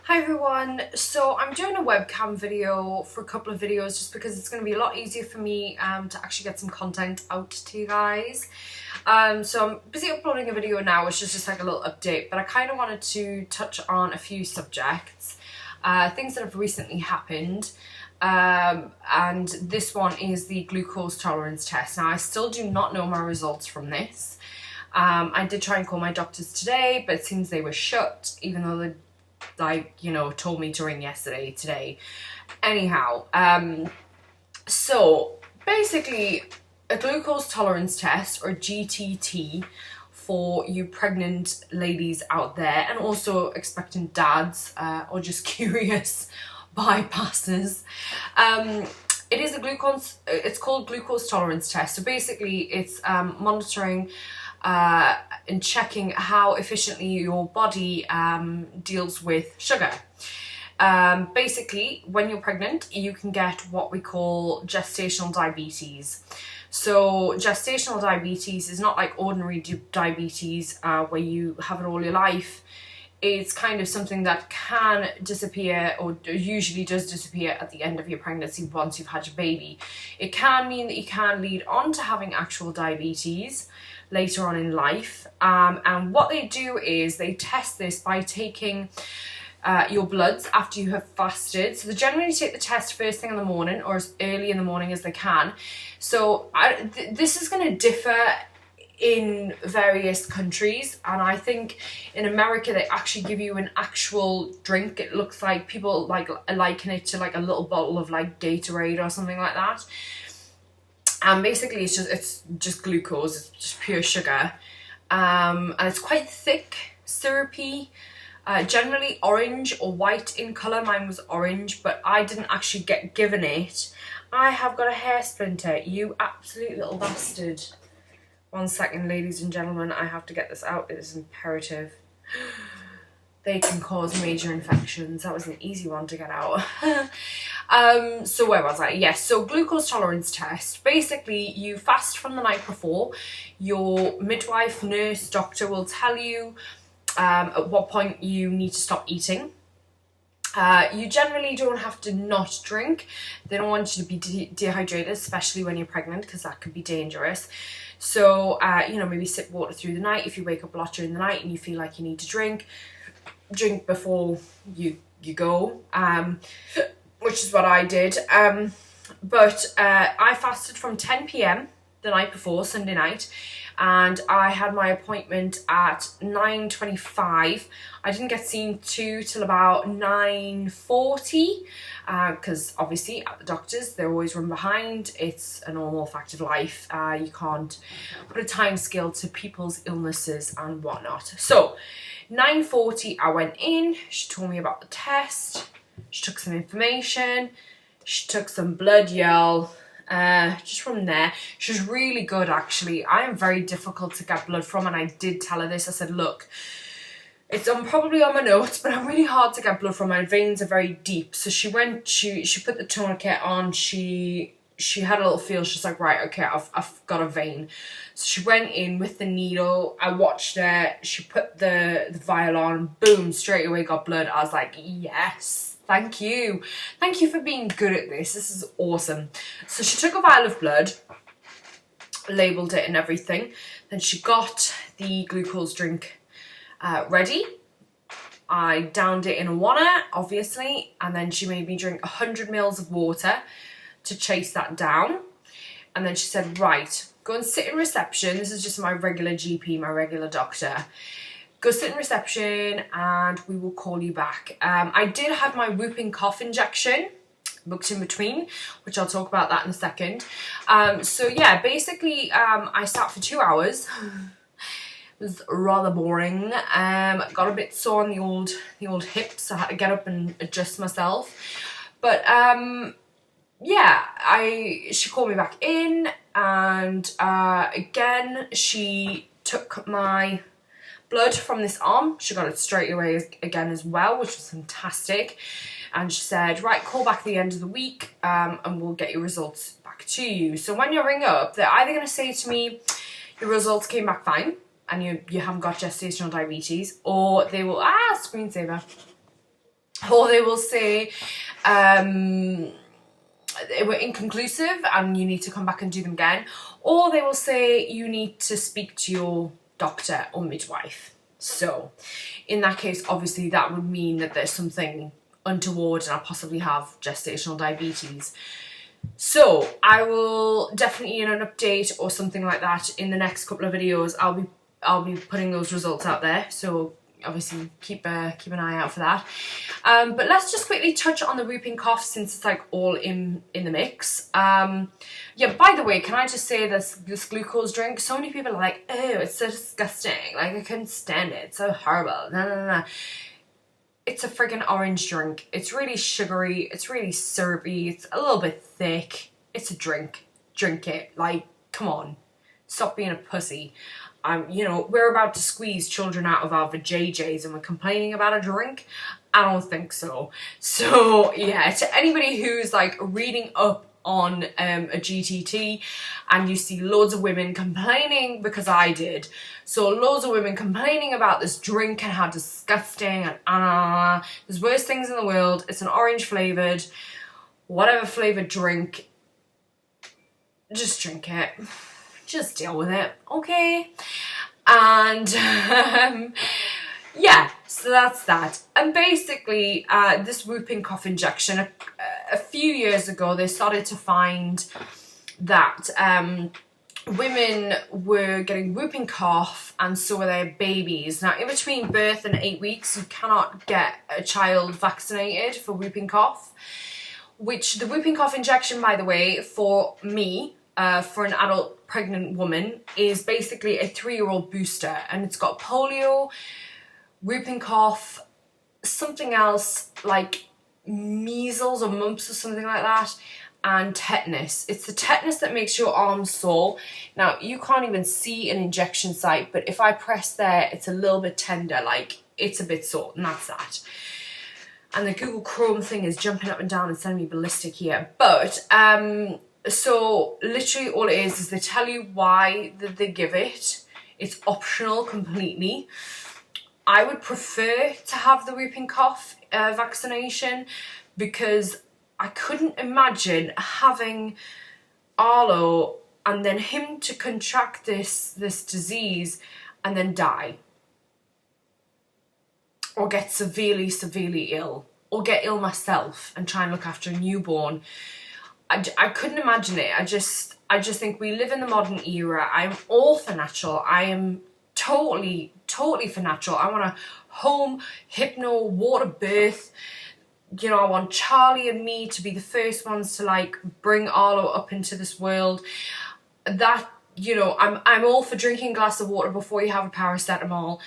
Hi everyone, so I'm doing a webcam video for a couple of videos just because it's going to be a lot easier for me to actually get some content out to you guys. So I'm busy uploading a video now, which is just like a little update, but I kind of wanted to touch on a few subjects, things that have recently happened. And this one is the glucose tolerance test. Now I still do not know my results from this. I did try and call my doctors today, but it seems they were shut, even though they told me to ring today. Anyhow, so basically a glucose tolerance test, or GTT, for you pregnant ladies out there, and also expectant dads, or just curious bypassers. It is it's called glucose tolerance test. So basically it's monitoring and checking how efficiently your body deals with sugar. Basically, when you're pregnant, you can get what we call gestational diabetes. So gestational diabetes is not like ordinary diabetes where you have it all your life. It's kind of something that can disappear, or usually does disappear, at the end of your pregnancy once you've had your baby. It can mean that you can lead on to having actual diabetes later on in life. And what they do is they test this by taking your bloods after you have fasted. So they generally take the test first thing in the morning, or as early in the morning as they can. So this is going to differ in various countries, and I think in America they actually give you an actual drink. It looks like people liken it to like a little bottle of like Gatorade or something like that. And basically it's just glucose, it's just pure sugar, and it's quite thick, syrupy, generally orange or white in colour. Mine was orange, but I didn't actually get given it. I have got a hair splinter, you absolute little bastard. 1 second, ladies and gentlemen, I have to get this out. It is imperative. They can cause major infections. That was an easy one to get out. So where was I? Yes, so glucose tolerance test. Basically, you fast from the night before. Your midwife, nurse, doctor will tell you at what point you need to stop eating. You generally don't have to not drink. They don't want you to be dehydrated, especially when you're pregnant, because that could be dangerous. So, maybe sip water through the night. If you wake up a lot during the night and you feel like you need to drink before you go, which is what I did. But I fasted from 10 p.m. the night before, Sunday night, and I had my appointment at 9:25. I didn't get seen till about 9:40, because obviously at the doctors they're always run behind. It's a normal fact of life. You can't put a time scale to people's illnesses and whatnot. So 9:40 I went in. She told me about the test. She took some information. She took some blood, y'all. Just from there, she was really good actually. I am very difficult to get blood from, and I did tell her this. I said, look, it's probably on my notes, but I'm really hard to get blood from. My veins are very deep. So she put the tourniquet on. She had a little feel. She's like, right, okay, I've got a vein. So she went in with the needle. I watched her. She put the vial on. Boom, straight away got blood. I was like, yes. Thank you. Thank you for being good at this. This is awesome. So she took a vial of blood, labelled it and everything. Then she got the glucose drink ready. I downed it in a wanna, obviously, and then she made me drink 100 ml of water to chase that down. And then she said, right, go and sit in reception. This is just my regular GP, my regular doctor. Go sit in reception and we will call you back. I did have my whooping cough injection booked in between, which I'll talk about that in a second. So yeah, basically I sat for 2 hours. It was rather boring. Got a bit sore on the old hips. I had to get up and adjust myself. But yeah, she called me back in, and again she took my blood from this arm. She got it straight away again as well, which was fantastic. And she said, right, call back at the end of the week and we'll get your results back to you. So when you ring up, they're either going to say to me, your results came back fine and you haven't got gestational diabetes, or they will, screensaver. or they will say they were inconclusive and you need to come back and do them again, or they will say you need to speak to your doctor or midwife. So in that case, obviously that would mean that there's something untoward and I possibly have gestational diabetes. So I will definitely, in an update or something like that in the next couple of videos, I'll be putting those results out there. So obviously keep an eye out for that. But let's just quickly touch on the whooping cough, since it's like all in the mix. Yeah, by the way, can I just say this glucose drink, so many people are like, oh, it's so disgusting, like I couldn't stand it, it's so horrible. No. It's a friggin' orange drink. It's really sugary, it's really syrupy, it's a little bit thick. It's a drink. Drink it. Like, come on. Stop being a pussy. You know, we're about to squeeze children out of our vajayjays and we're complaining about a drink? I don't think so. So, yeah, to anybody who's like reading up on a GTT and you see loads of women complaining, because I did, so loads of women complaining about this drink and how disgusting and there's worse things in the world. It's an orange flavoured, whatever flavoured drink. Just drink it. Just deal with it, okay? And yeah, so that's that. And basically this whooping cough injection, a few years ago they started to find that women were getting whooping cough and so were their babies. Now in between birth and 8 weeks you cannot get a child vaccinated for whooping cough, which the whooping cough injection, by the way, for me, for an adult pregnant woman, is basically a 3-year-old booster, and it's got polio, whooping cough, something else like measles or mumps or something like that, and tetanus. It's the tetanus that makes your arm sore. Now you can't even see an injection site, but if I press there, it's a little bit tender, like it's a bit sore, and that's that. And the Google Chrome thing is jumping up and down and sending me ballistic here. But so literally all it is they tell you why that they give it. It's optional completely. I would prefer to have the whooping cough vaccination, because I couldn't imagine having Arlo and then him to contract this disease and then die, or get severely ill, or get ill myself and try and look after a newborn. I couldn't imagine it. I just think we live in the modern era. I'm all for natural. I am totally for natural. I want a home hypno water birth. You know, I want Charlie and me to be the first ones to like bring Arlo up into this world. That, you know, I'm all for drinking a glass of water before you have a paracetamol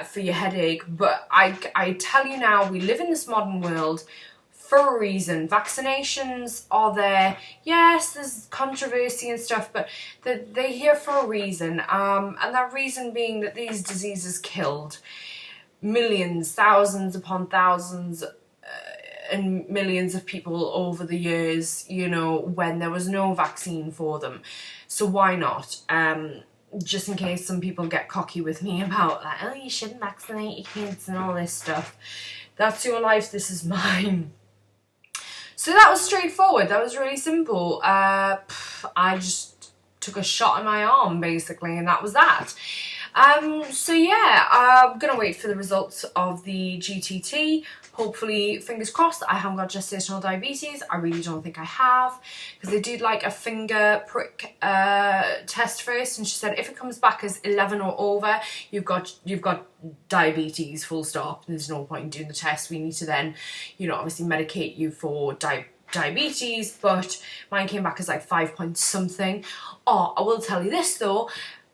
for your headache. But I tell you now, we live in this modern world for a reason. Vaccinations are there. Yes, there's controversy and stuff, but they're here for a reason. And that reason being that these diseases killed millions, thousands upon thousands, and millions of people over the years, you know, when there was no vaccine for them. So why not? Just in case some people get cocky with me about like, oh, you shouldn't vaccinate your kids and all this stuff. That's your life, this is mine. So that was straightforward. That was really simple. I just took a shot in my arm, basically, and that was that. So yeah, I'm gonna wait for the results of the GTT. Hopefully, fingers crossed, I haven't got gestational diabetes. I really don't think I have, because they did like a finger prick test first, and she said if it comes back as 11 or over, you've got diabetes, full stop. There's no point in doing the test. We need to then, you know, obviously medicate you for diabetes, but mine came back as like 5 point something. Oh, I will tell you this though,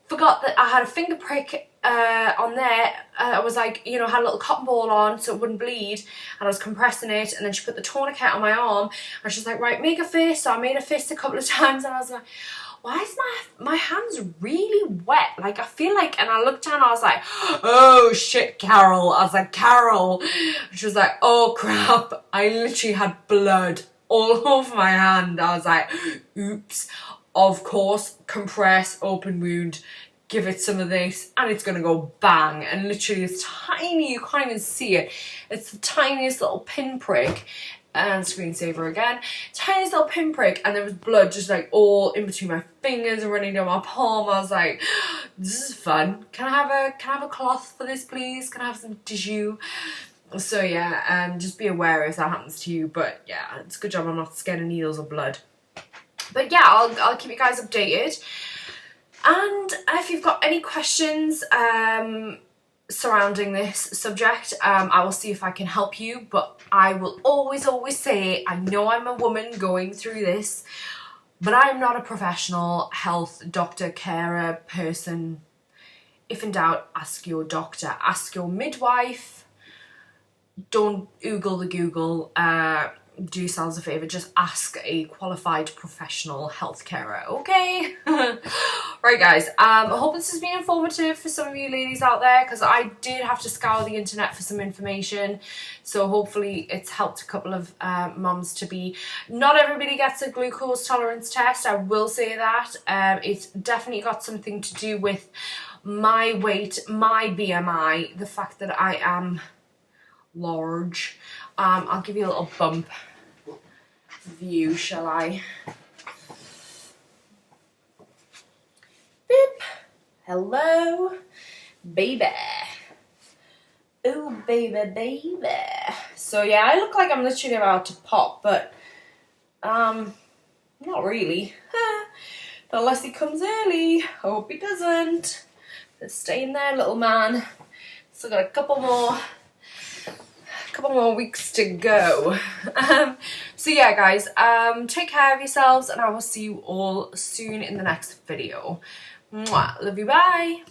forgot that I had a finger prick on there. I was like, you know, had a little cotton ball on so it wouldn't bleed, and I was compressing it, and then she put the tourniquet on my arm and she's like, right, make a fist. So I made a fist a couple of times, and I was like, why is my hands really wet? Like I feel like, and I looked down and I was like, oh shit, Carol. I was like, Carol. She was like, oh crap, I literally had blood all over my hand. I was like, oops. Of course, compress, open wound, give it some of this, and it's gonna go bang. And literally it's tiny, you can't even see it. It's the tiniest little pinprick. And screensaver again, tiniest little pinprick, and there was blood just like all in between my fingers and running down my palm. I was like, this is fun. Can I have a cloth for this, please? Can I have some tissue? So yeah, just be aware if that happens to you. But yeah, it's a good job I'm not scared of needles or blood. But yeah, I'll keep you guys updated. And if you've got any questions surrounding this subject, I will see if I can help you. But I will always say, I know I'm a woman going through this, but I'm not a professional health doctor, carer, person. If in doubt, ask your doctor, ask your midwife. Don't Google the Google. Do yourselves a favour, just ask a qualified professional health carer, okay? Right guys, I hope this has been informative for some of you ladies out there, because I did have to scour the internet for some information, so hopefully it's helped a couple of mums to be... Not everybody gets a glucose tolerance test, I will say that. It's definitely got something to do with my weight, my BMI, the fact that I am large. I'll give you a little bump view, shall I? Beep. Hello, baby. Oh, baby. So yeah, I look like I'm literally about to pop, but not really. Unless he comes early. Hope he doesn't. Just stay in there, little man. Still got a couple more weeks to go. So yeah guys, take care of yourselves, and I will see you all soon in the next video. Mwah. Love you, bye.